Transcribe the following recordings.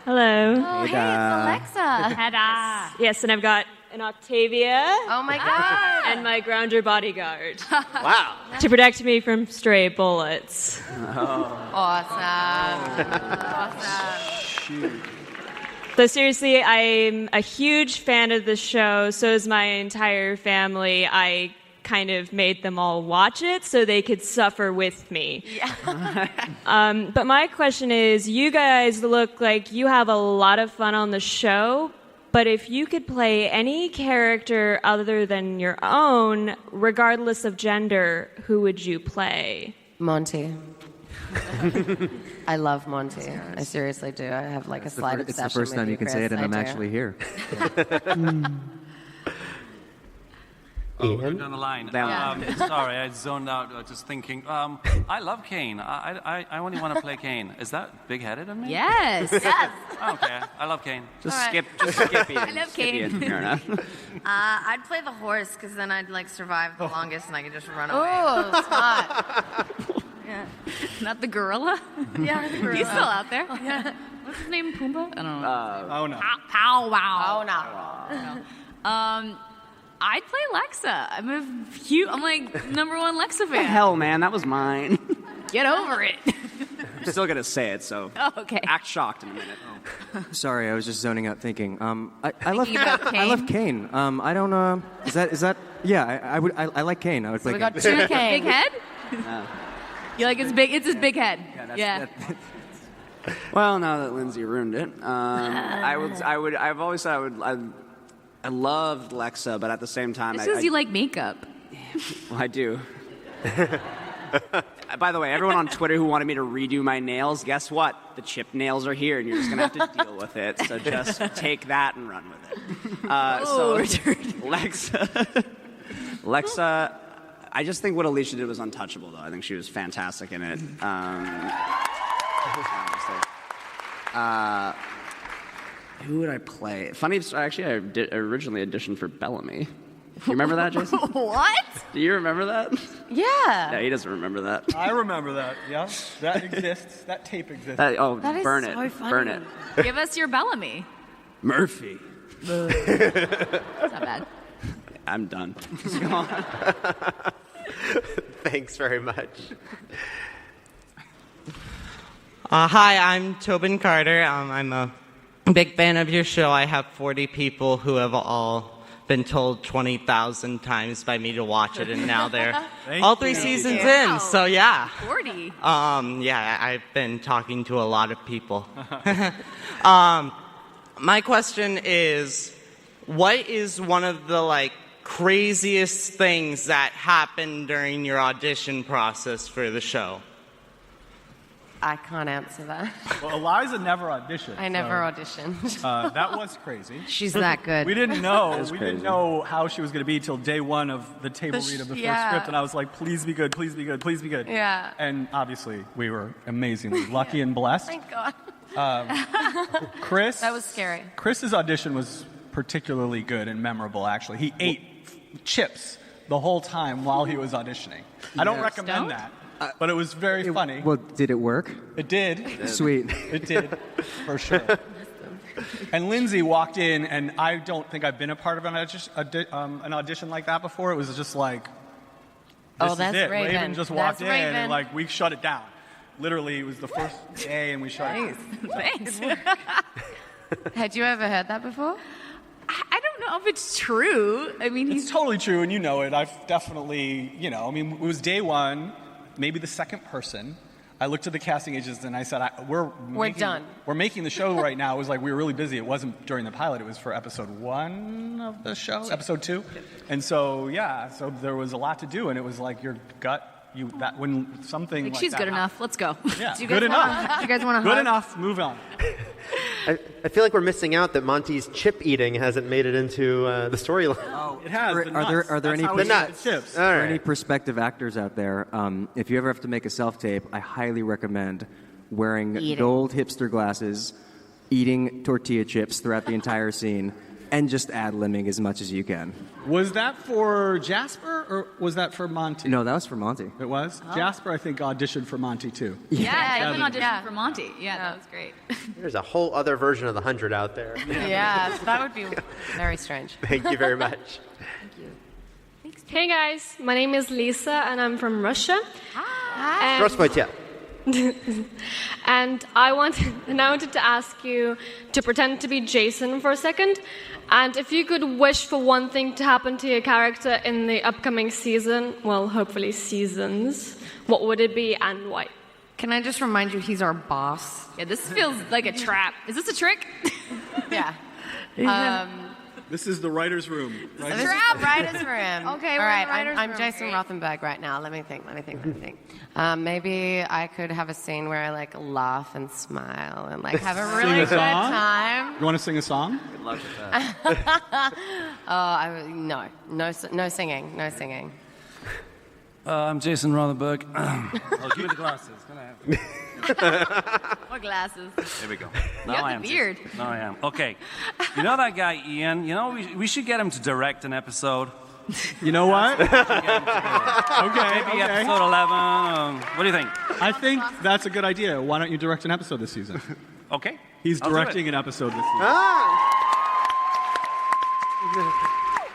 Hello. Oh, hey, it's Alexa. Heda. Yes, and I've got an Octavia. Oh, my God. And my grounder bodyguard. Wow. To protect me from stray bullets. Awesome. Shoot. So seriously, I'm a huge fan of the show. So is my entire family. I kind of made them all watch it so they could suffer with me. Yeah. But my question is, you guys look like you have a lot of fun on the show, but if you could play any character other than your own, regardless of gender, who would you play? Monty. I love Monty. I seriously do. I have like a slight obsession. It's the first time you can say it, and I'm actually here. Ian? Down the line. Sorry, I zoned out just thinking. I love Kane. I only want to play Kane. Is that big-headed of me? Yes. Okay, I love Kane. Just skip Ian. I love Kane. Fair enough. I'd play the horse because then I'd like survive the longest and I could just run away. Oh, smart. Yeah. Not the gorilla? Yeah, the gorilla. He's still out there. Yeah. What's his name? Pumbaa? I don't know. Oh, no. Pow wow. Oh, no. I'd play Lexa. I'm like #1 Lexa fan. Hell, man, that was mine. Get over it. I'm still going to say it, so Oh, okay. act shocked in a minute. Sorry, I was just zoning out thinking. I Thinking about I Kane? love Kane. I don't. Is that? Yeah, I like Kane. I would play We Kane. got two Big head? You like his big? It's his big head. Well, now that Lindsay ruined it, I've always said I loved Lexa, but at the same time, It's because you like makeup. Well, I do. By the way, everyone on Twitter who wanted me to redo my nails, guess what? The chipped nails are here, and you're just going to have to deal with it. So just take that and run with it. Lexa, I just think what Alicia did was untouchable, though. I think she was fantastic in it. Who would I play? Funny, actually, I originally auditioned for Bellamy. You remember that, Jason? What? Do you remember that? Yeah. Yeah, he doesn't remember that. I remember that, yeah. That exists. That tape exists. That is burn so it. funny. Burn it. Give us your Bellamy. Murphy. It's not bad. I'm done. Thanks very much. Hi, I'm Tobin Carter. I'm a big fan of your show. I have 40 people who have all been told 20,000 times by me to watch it, and now they're all 3 seasons in. So yeah. 40. Yeah, I've been talking to a lot of people. My question is, what is one of the craziest things that happened during your audition process for the show? I can't answer that. Well, Eliza never auditioned. I never auditioned. That was crazy. She's that good. We didn't know. was We crazy. didn't know how she was going to be till day 1 of the table read of the first script, and I was like, "Please be good, please be good, please be good." Yeah. And obviously, we were amazingly lucky and blessed. Thank God. Chris. That was scary. Chris's audition was particularly good and memorable. Actually, he ate chips the whole time while he was auditioning. I don't recommend that. But it was very funny. Well, did it work? It did. Sweet. It did, for sure. And Lindsay walked in, and I don't think I've been a part of an audition like that before. It was just like, this is that's it. Raven. Just walked That's in, Raven. and we shut it down. Literally, it was the first day, and we shut it down. Thanks. Had you ever heard that before? I don't know if it's true. I mean, It's totally true, and you know it. I've definitely, it was day 1, maybe the second person. I looked at the casting agents and I said, we're done. We're making the show right now. It was like we were really busy. It wasn't during the pilot. It was for episode 1 of the show, episode 2. And so, so there was a lot to do, and it was like your gut, when something like she's that good enough. Let's go. Yeah, Do you good guys enough. Do you guys want to Good enough. Move on. I feel like we're missing out that Monty's chip eating hasn't made it into the storyline. Oh, it has. Are there any The nuts? Chips. All For right. any prospective actors out there, if you ever have to make a self-tape, I highly recommend wearing Eating. gold hipster glasses, eating tortilla chips throughout the entire scene. and just ad-libbing as much as you can. Was that for Jasper or was that for Monty? No, that was for Monty. It was? Jasper, I think, auditioned for Monty, too. Yeah, even auditioned for Monty. Yeah, that was great. There's a whole other version of the 100 out there. Yeah, that would be very strange. Thank you very much. Hey guys, my name is Lisa and I'm from Russia. Hi. Здравствуйте. And I wanted to ask you to pretend to be Jason for a second. And if you could wish for one thing to happen to your character in the upcoming season, well, hopefully seasons, what would it be and why? Can I just remind you, he's our boss. Yeah, this feels like a trap. Is this a trick? Yeah. This is the writer's room. Right? This is the writer's room. Okay, all we're in right. the writer's I'm room. Jason Great. Rothenberg right now. Let me think. Maybe I could have a scene where I like laugh and smile and like have a really good time. You want to sing a song? Good luck with that. No singing. I'm Jason Rothenberg. Oh, give me the glasses. Can I have What glasses? There we go. You have I the am. beard. Jason. Now I am. Okay. You know that guy Ian? You know we should get him to direct an episode. You know what? Okay. Okay. Maybe episode 11. What do you think? I think that's a good idea. Why don't you direct an episode this season? Okay. He's I'll do directing it. an episode this season.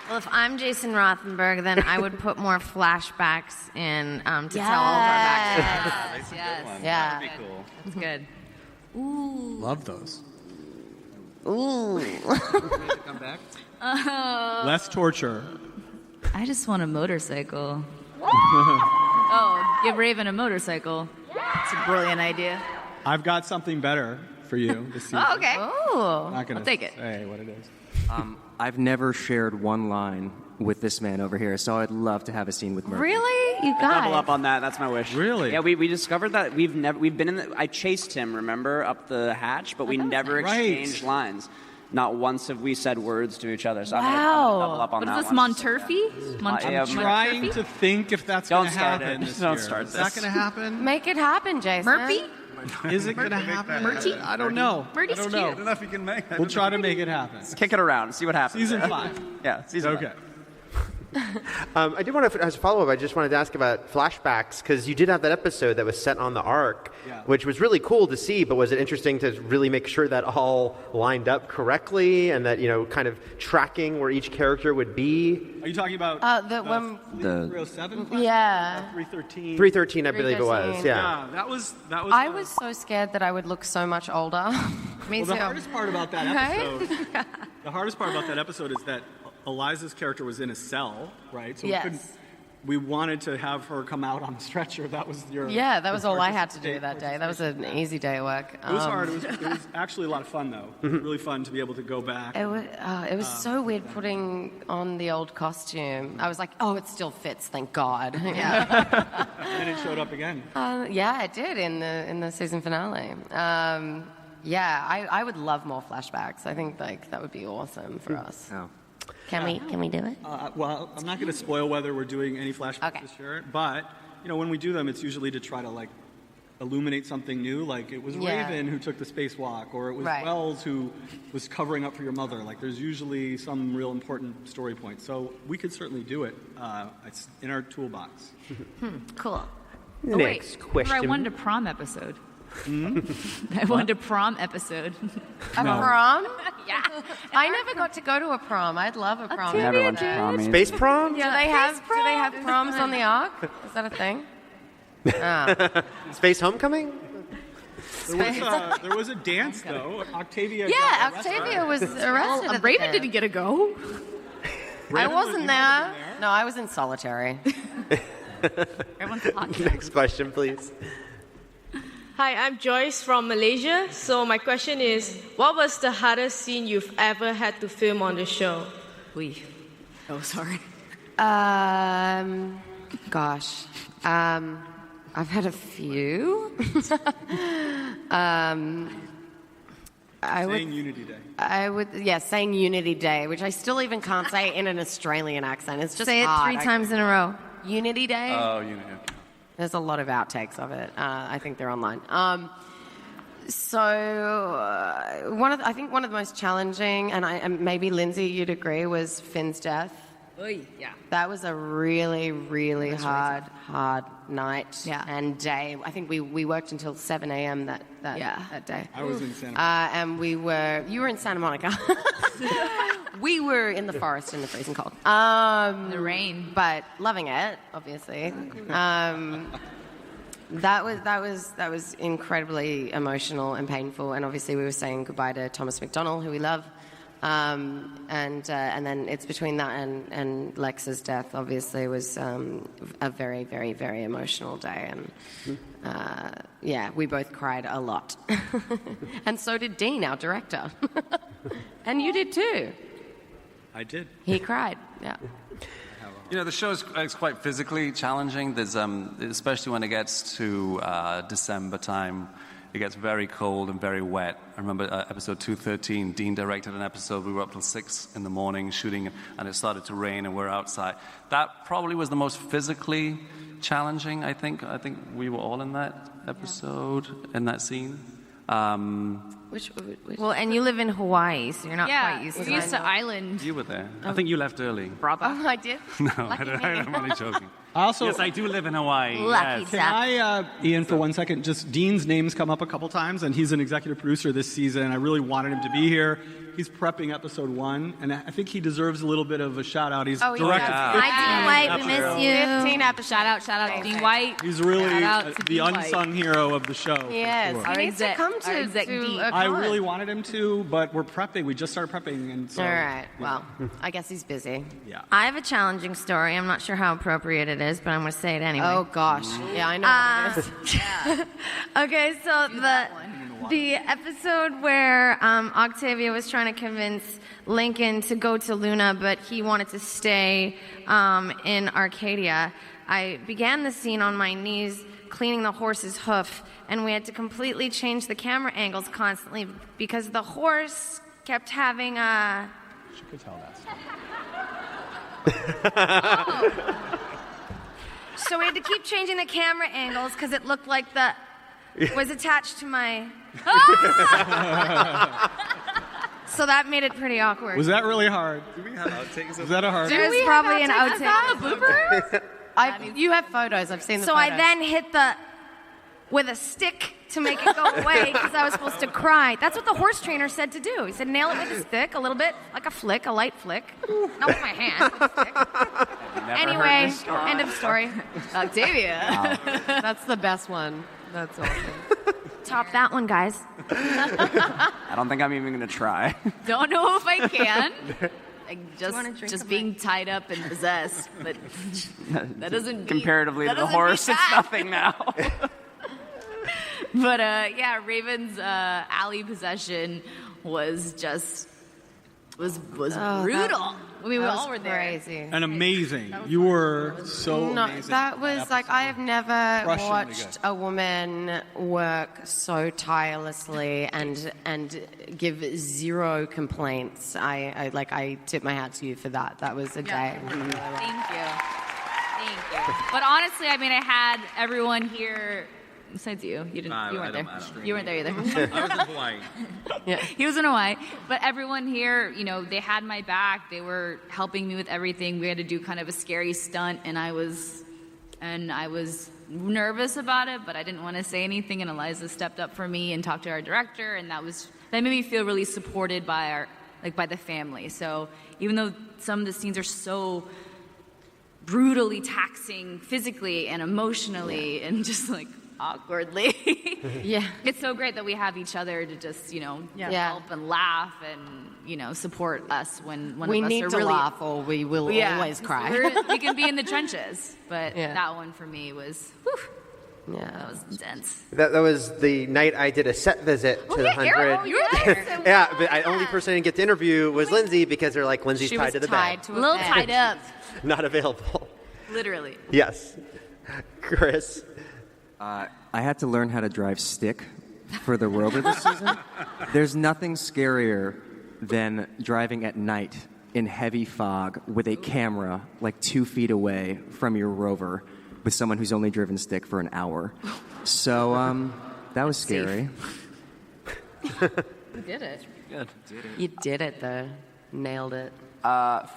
Well, if I'm Jason Rothenberg, then I would put more flashbacks in to tell all of our backstories. Yes. Yeah. That'd be cool. That's good. Love those. Ooh. Come back. Less torture. I just want a motorcycle. Oh, give Raven a motorcycle. It's a brilliant idea. I've got something better for you this season. Oh, okay. Ooh. Not gonna I'll take it. say what it is. I've never shared one line with this man over here, so I'd love to have a scene with Murphy. Really? You Double up guys? on that. That's my wish. Really? Yeah, we discovered that we've been in the. I chased him, remember, up the hatch, but we never exchanged lines. Not once have we said words to each other. So I'm gonna double up on What that is this, one. Monturfey? I'm Trying to think if that's going Don't to start happen it. this Don't year. start Is that this. going to happen? Make it happen, Jason. Murphy? Is it going to happen? Murty? I don't know. Murty's I don't cute. know. I don't know if you can make that. We'll try to make it happen. Kick it around. See what happens. Season 5. Yeah, season Okay. 5. I did want to, as a follow-up, I just wanted to ask about flashbacks, because you did have that episode that was set on the Ark, which was really cool to see, but was it interesting to really make sure that all lined up correctly and that, kind of tracking where each character would be? Are you talking about the 307? Yeah. 313? 313, I believe it was, 313. yeah. That was I was so scared that I would look so much older. Me well, too. the hardest part about that episode, the hardest part about that episode is that Eliza's character was in a cell, right? So Yes. we wanted to have her come out on a stretcher. That was your Yeah, that was all I had to do that day. That was an easy day at work. It was hard. It was actually a lot of fun, though. Really fun to be able to go back. It was so weird putting on the old costume. I was like, oh, it still fits, thank God. Yeah, And it showed up again. yeah, it did in the season finale. Yeah, I would love more flashbacks. I think that would be awesome for us. Oh. Can we do it? Well, I'm not going to spoil whether we're doing any flashbacks this year, but when we do them, it's usually to try to illuminate something new. Like it was Raven who took the spacewalk, or it was Wells who was covering up for your mother. Like there's usually some real important story point. So we could certainly do it. It's in our toolbox. Cool. Next question. I wanted a prom episode. I wanted a prom episode. A prom? Yeah. I never got to go to a prom. I'd love a prom. Never went to prom either. Space prom? Do they have proms on the Ark? Is that a thing? Space homecoming? There was a dance, though. Octavia. Yeah, got arrested. Octavia was arrested. at the Raven camp. didn't get a go. I wasn't there. No, I was in solitary. Everyone's hot. Next question, please. Hi, I'm Joyce from Malaysia. So my question is, what was the hardest scene you've ever had to film on the show? Oh, sorry. Gosh. I've had a few. Saying Unity Day. Saying Unity Day, which I still even can't say in an Australian accent. It's just Say it hard. 3 times in a row. Unity Day? Oh, Unity. There's a lot of outtakes of it. I think they're online. So I think one of the most challenging, and maybe Lindsay, you'd agree, was Finn's death. Oy, yeah. That was a really, really hard night and day. I think we worked until 7 a.m. that day. I was in Santa Monica. And you were in Santa Monica. We were in the forest in the freezing cold. The rain. But loving it, obviously. That was incredibly emotional and painful. And obviously we were saying goodbye to Thomas McDonnell, who we love. And then it's between that and Lex's death, obviously, was a very, very, very emotional day. And we both cried a lot. And so did Dean, our director. And you did too. I did. He cried, yeah. You know, the show is quite physically challenging. There's, especially when it gets to December time. It gets very cold and very wet. I remember episode 213, Dean directed an episode. We were up till 6 in the morning shooting, and it started to rain, and we're outside. That probably was the most physically challenging, I think. I think we were all in that episode, in that scene. Which? Well, and you live in Hawaii, so you're not quite used to it. We're used to island. You were there. I think you left early. Oh, I did? No, I'm only joking. Yes, I do live in Hawaii. Lucky yes. Can I, Ian, for 1 second, just Dean's name's come up a couple times, and he's an executive producer this season. I really wanted him to be here. He's prepping episode 1, and I think he deserves a little bit of a shout-out. He's directed... Hi, Dean White, we miss you. 15 episodes. Shout out to Dean White. He's really to the Dean unsung White. hero of the show. Yes. For sure. He needs to come to Dean. I really wanted him to, but we're prepping. We just started prepping, and so... All right. Well, I guess he's busy. Yeah. I have a challenging story. I'm not sure how appropriate it is, but I'm going to say it anyway. Oh, gosh. Yeah, I know what it is. Okay, so the episode where Octavia was trying to convince Lincoln to go to Luna, but he wanted to stay in Arcadia, I began the scene on my knees cleaning the horse's hoof, and we had to completely change the camera angles constantly because the horse kept having a... She could tell that story. So we had to keep changing the camera angles because it looked like the was attached to my... So that made it pretty awkward. Was that really hard? Do we have outtakes? Was that a hard... There's probably an outtake. You have photos. I've seen the So photos. I then hit with a stick to make it go away because I was supposed to cry. That's what the horse trainer said to do. He said, nail it with a stick, a little bit, like a flick, a light flick. Not with my hand. With a stick. Anyway, end of story. Octavia. Wow. That's the best one. That's awesome. Top that one, guys. I don't think I'm even going to try. Don't know if I can. Like just being tied up and possessed, but that doesn't comparatively to the horse. It's nothing now. But Raven's alley possession was brutal. We all were there. Crazy. And amazing. You were so amazing. That was like, I have never Crushingly watched a woman work so tirelessly and give zero complaints. I tip my hat to you for that. That was a day. Thank you. But honestly, I mean, I had everyone here. Besides you, you weren't there. You weren't there either. I was in Hawaii. Yeah, he was in Hawaii. But everyone here, they had my back. They were helping me with everything. We had to do kind of a scary stunt, and I was nervous about it, but I didn't want to say anything. And Eliza stepped up for me and talked to our director, and that made me feel really supported by by the family. So even though some of the scenes are so brutally taxing physically and emotionally and just awkwardly. Yeah. It's so great that we have each other to just, help and laugh and, support us when one we of us need are to really... laugh or we will always cry. We can be in the trenches, but that one for me was, that was intense. That was the night I did a set visit to the 100. You were there. Yeah, but the only person I didn't get to interview was Lindsay because they're like, Lindsay's tied to the bed. A little tied up. Not available. Literally. Yes. Chris? I had to learn how to drive stick for the Rover this season. There's nothing scarier than driving at night in heavy fog with a camera 2 feet away from your Rover with someone who's only driven stick for an hour. So that was scary. You did it. Good. You did it, though. Nailed it.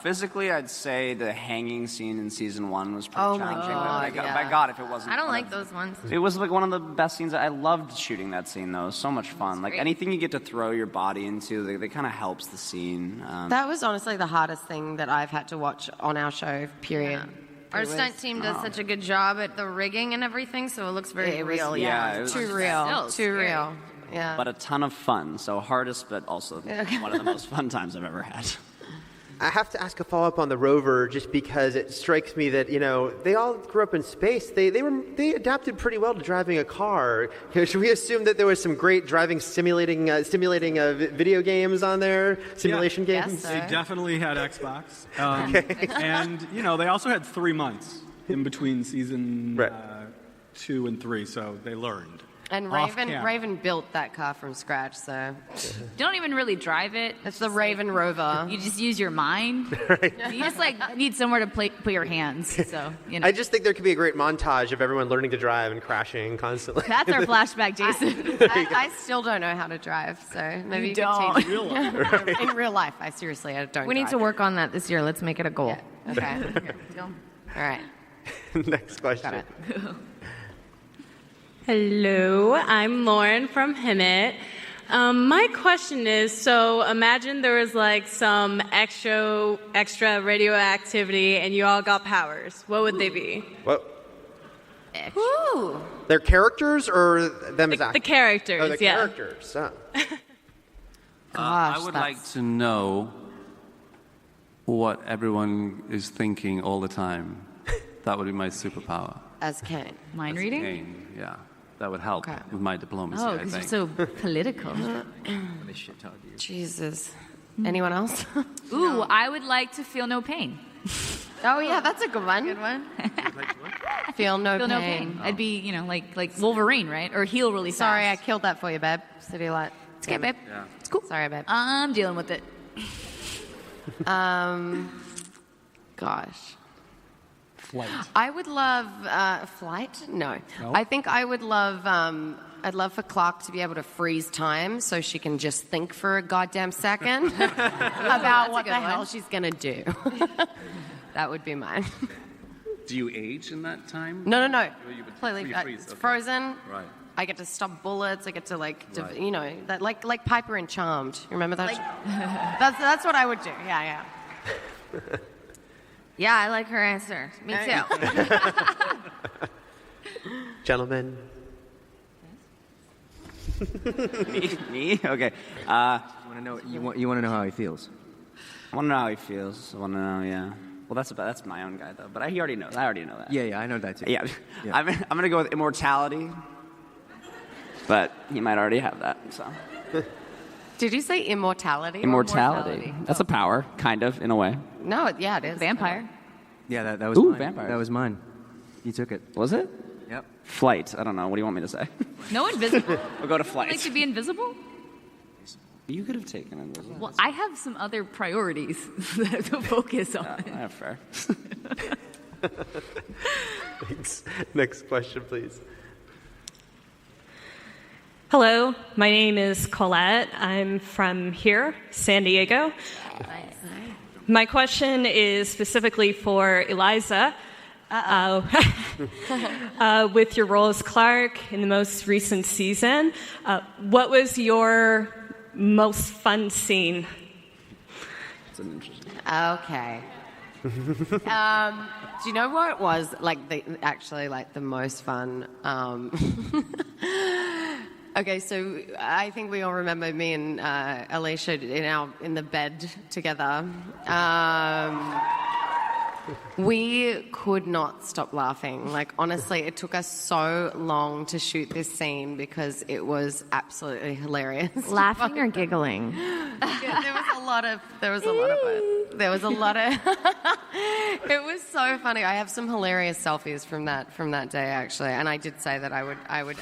Physically, I'd say the hanging scene in season 1 was pretty Oh my challenging. God, but yeah. by God, if it wasn't. I don't like those ones. It was like one of the best scenes. I loved shooting that scene, though. It was so much fun. Like great. anything you get to throw your body into, they kind of helps the scene. That was honestly the hardest thing that I've had to watch on our show, period. Our stunt team does such a good job at the rigging and everything, so it looks very real. yeah, it was Too real. Still Too scary. real. Yeah. But a ton of fun. So hardest, but also one of the most fun times I've ever had. I have to ask a follow-up on the rover, just because it strikes me that they all grew up in space. They adapted pretty well to driving a car. Should we assume that there was some great driving stimulating video games on there, simulation games? Yes, They definitely had Xbox, and they also had 3 months in between season 2 and 3, so they learned. And Raven built that car from scratch, so You don't even really drive it. it's the Raven Rover. You just use your mind. You just need somewhere to put your hands. So I just think there could be a great montage of everyone learning to drive and crashing constantly. That's our flashback, Jason. I still don't know how to drive, so maybe you don't. could teach me. In real life, I don't. We need to drive. work on that this year. Let's make it a goal. Yeah. Okay. All right. Next question. Got it. Hello, I'm Lauren from Hemet. My question is, so imagine there was like some extra radioactivity and you all got powers. What would they be? What? Ooh. They're characters or them as The actors? characters, Oh, the yeah. characters. Oh. I would like to know what everyone is thinking all the time. That would be my superpower. As Kane. Mind reading? Kane, yeah. That would help Okay. with my diplomacy, Oh, I because you're think. so political. Jesus. Anyone else? Ooh, I would like to feel no pain. Oh yeah, that's a good one. Good one. Feel no Feel pain. no pain. I'd be, like Wolverine, right? Or heal really fast. Sorry, I killed that for you, babe. City Light. It's okay, babe. Yeah. It's cool. Sorry, babe. I'm dealing with it. Gosh. Flight. I would love flight. No, I think I would love. I'd love for Clark to be able to freeze time so she can just think for a goddamn second about what the hell she's gonna do. That would be mine. Do you age in that time? No. you would- Completely. you freeze, It's okay. frozen. Right. I get to stop bullets. I get to Right. that like Piper in Charmed. You remember that? That's what I would do. Yeah. Yeah, I like her answer. Me too. Gentlemen. Me? Okay. You want to know how he feels. I want to know how he feels. I want to know, yeah. Well, that's my own guy, though. But he already knows. I already know that. Yeah, I know that too. Yeah. I'm going to go with immortality. But he might already have that, so. Did you say immortality? Immortality. That's a power, kind of, in a way. No, yeah, it is. Vampire. Yeah, that was Ooh, mine. vampires. That was mine. You took it. Was it? Yep. Flight. I don't know. What do you want me to say? No, invisible. We'll go to flight. Like to be invisible? You could have taken invisible. Well, I have some other priorities to focus on. Yeah, fair. Thanks. Next question, please. Hello, my name is Colette. I'm from here, San Diego. My question is specifically for Eliza. With your role as Clark in the most recent season, what was your most fun scene? That's an interesting. Okay. Do you know what it was? The most fun. Okay, so I think we all remember me and Alicia in the bed together. We could not stop laughing. Like, honestly, it took us so long to shoot this scene because it was absolutely hilarious. Laughing or giggling? There was a lot of it. There was a lot of it was so funny. I have some hilarious selfies from that day, actually, and I did say that I would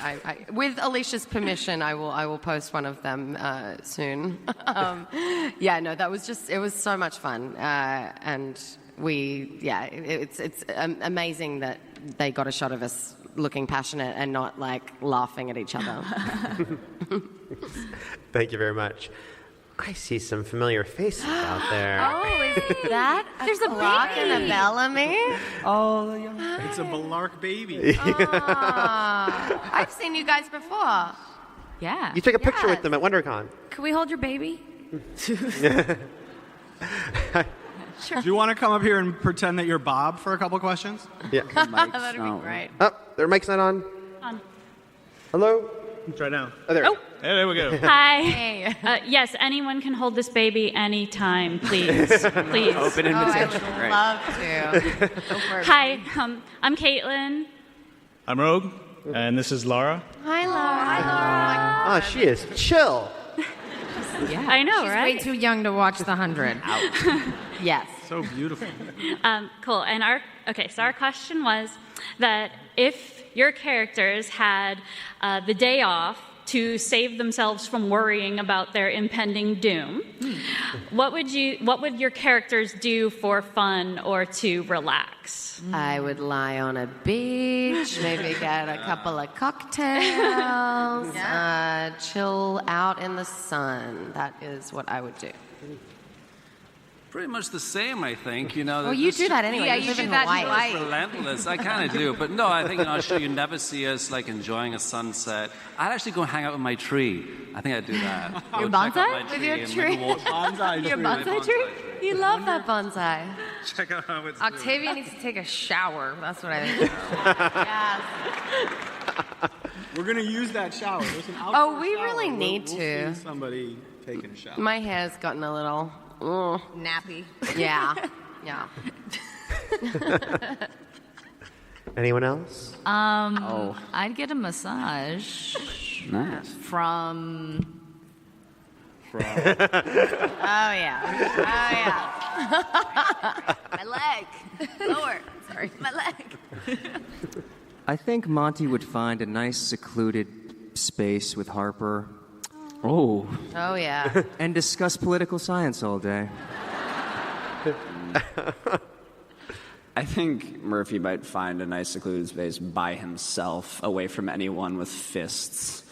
with Alicia's permission I will post one of them soon. It was so much fun, and it's amazing that they got a shot of us looking passionate and not like laughing at each other. Thank you very much. I see some familiar faces out there. Oh, is that there's a clock and a Bellamy? Oh, it's a Balark baby. I've seen you guys before. Yeah. You took a picture with them at WonderCon. Can we hold your baby? Sure. Do you want to come up here and pretend that you're Bob for a couple questions? Yeah. That'd be great. Oh, their mic's not on. On. Hello? Try now. Oh, there. Oh. Hey, there we go. Hi. Hey. Yes, anyone can hold this baby anytime, please. Please. Open invitation. I would Great. love to. Go for it. Hi, I'm Caitlin. I'm Rogue, and this is Laura. Hi, Laura. Hi, Laura. Oh, she is chill. Yeah. I know, She's right? way too young to watch The 100. Yes. So beautiful. Cool. And so our question was that if your characters had the day off to save themselves from worrying about their impending doom, what would your characters do for fun or to relax? I would lie on a beach, maybe get a couple of cocktails, chill out in the sun. That is what I would do. Pretty much the same, I think. You know. Well, you do that anyway. Yeah, you you live do in that in Hawaii. Hawaii. Relentless. I kind of do, but no. I think on our show you never see us like enjoying a sunset. I'd actually go hang out with my tree. I think I'd do that. Your Go check out bonsai? my With your and tree? maybe walk- Your bonsai tree? You love that bonsai. Check out how it's Octavia needs to take a shower. That's what I think. Yes. We're going to use that shower. There's an outdoor Oh, we shower. really need we'll to. See somebody taking a shower. My hair's gotten a little Nappy. Yeah. Yeah. Anyone else? I'd get a massage Nice. from. Oh, yeah. My leg. Lower. Sorry. My leg. I think Monty would find a nice secluded space with Harper Oh. Oh, yeah. and discuss political science all day. I think Murphy might find a nice secluded space by himself, away from anyone with fists.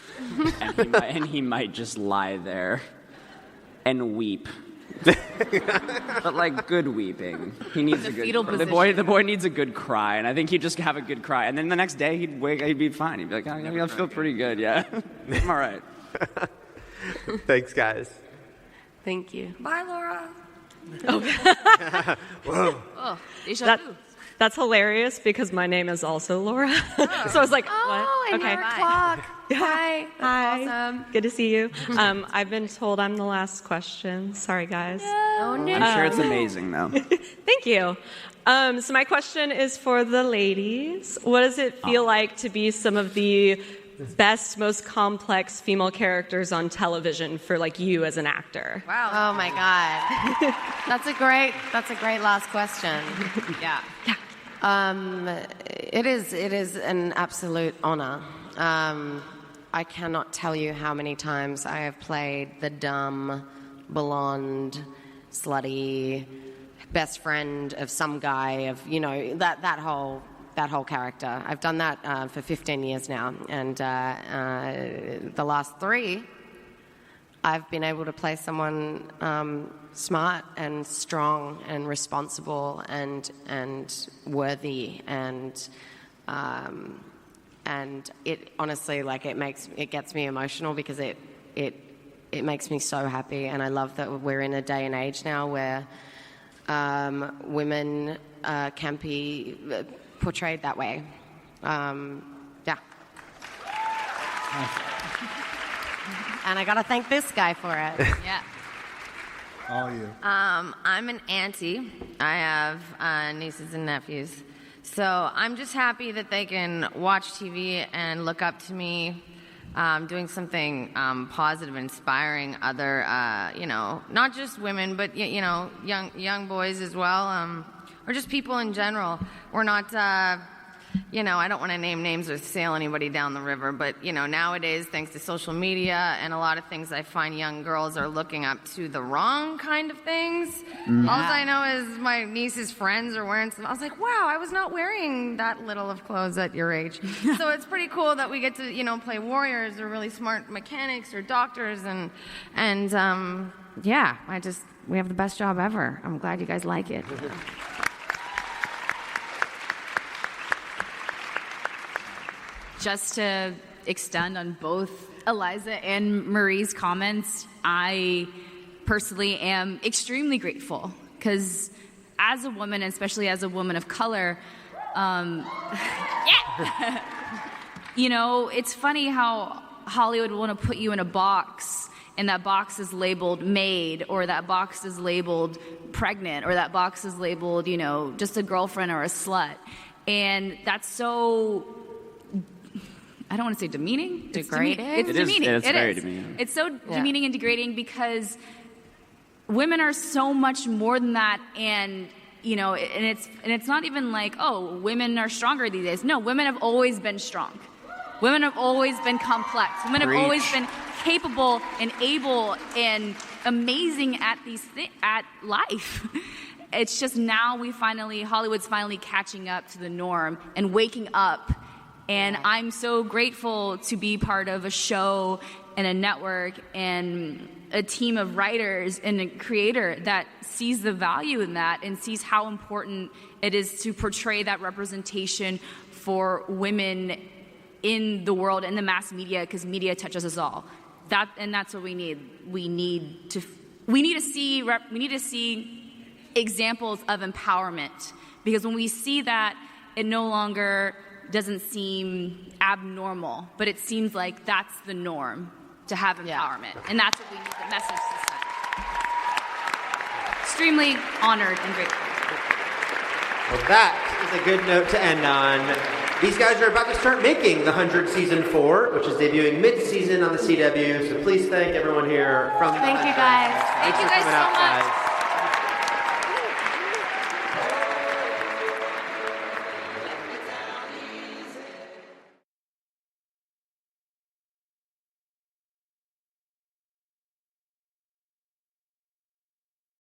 and he might just lie there and weep. But like good weeping. He needs a good fetal the boy needs a good cry, and I think he'd just have a good cry. And then the next day he'd be fine. He'd be like, I feel pretty good, yeah. I'm all right. Thanks, guys. Thank you. Bye, Laura. Whoa. Oh, deja vu. That's hilarious because my name is also Laura. So I was like, Oh, what? and Okay. your clock. Hi. Hi. Awesome. Good to see you. I've been told I'm the last question. Sorry, guys. Oh, no. I'm sure it's amazing, though. Thank you. So my question is for the ladies. What does it feel like to be some of the best, most complex female characters on television for like you as an actor? Wow. Oh my God. That's a great last question. Yeah. It is an absolute honor. I cannot tell you how many times I have played the dumb, blonde, slutty best friend of some guy of, you know, that whole character. I've done that for 15 years now, and the last 3, I've been able to play someone smart and strong and responsible and worthy, and it honestly, like, it gets me emotional because it makes me so happy, and I love that we're in a day and age now where women can be portrayed that way. Yeah. And I gotta thank this guy for it. Yeah. All you. I'm an auntie. I have nieces and nephews. So I'm just happy that they can watch TV and look up to me doing something positive, inspiring other, not just women, but, young boys as well, or just people in general. We're not I don't want to name names or sail anybody down the river, but, nowadays, thanks to social media and a lot of things, I find young girls are looking up to the wrong kind of things. Mm-hmm. All I know is my niece's friends are wearing some. I was like, wow, I was not wearing that little of clothes at your age. So it's pretty cool that we get to, play warriors or really smart mechanics or doctors. We have the best job ever. I'm glad you guys like it. Just to extend on both Eliza and Marie's comments, I personally am extremely grateful because as a woman, especially as a woman of color, it's funny how Hollywood would want to put you in a box, and that box is labeled maid, or that box is labeled pregnant, or that box is labeled, just a girlfriend or a slut. And that's so, I don't want to say demeaning. Degrading? It's demeaning. It's very demeaning. It's so demeaning and degrading because women are so much more than that, and it's not even like, oh, women are stronger these days. No, women have always been strong. Women have always been complex. Women have always been capable and able and amazing at at life. It's just now Hollywood's finally catching up to the norm and waking up. And I'm so grateful to be part of a show and a network and a team of writers and a creator that sees the value in that and sees how important it is to portray that representation for women in the world, in the mass media, because media touches us all. That's what we need. We need to see examples of empowerment, because when we see that, it no longer doesn't seem abnormal, but it seems like that's the norm, to have empowerment. And that's what we need the message to send. Extremely honored and grateful. Well, that is a good note to end on. These guys are about to start making The 100 Season 4, which is debuting mid-season on the CW, so please thank everyone here from The 100. Thank you guys. Thank you guys so much.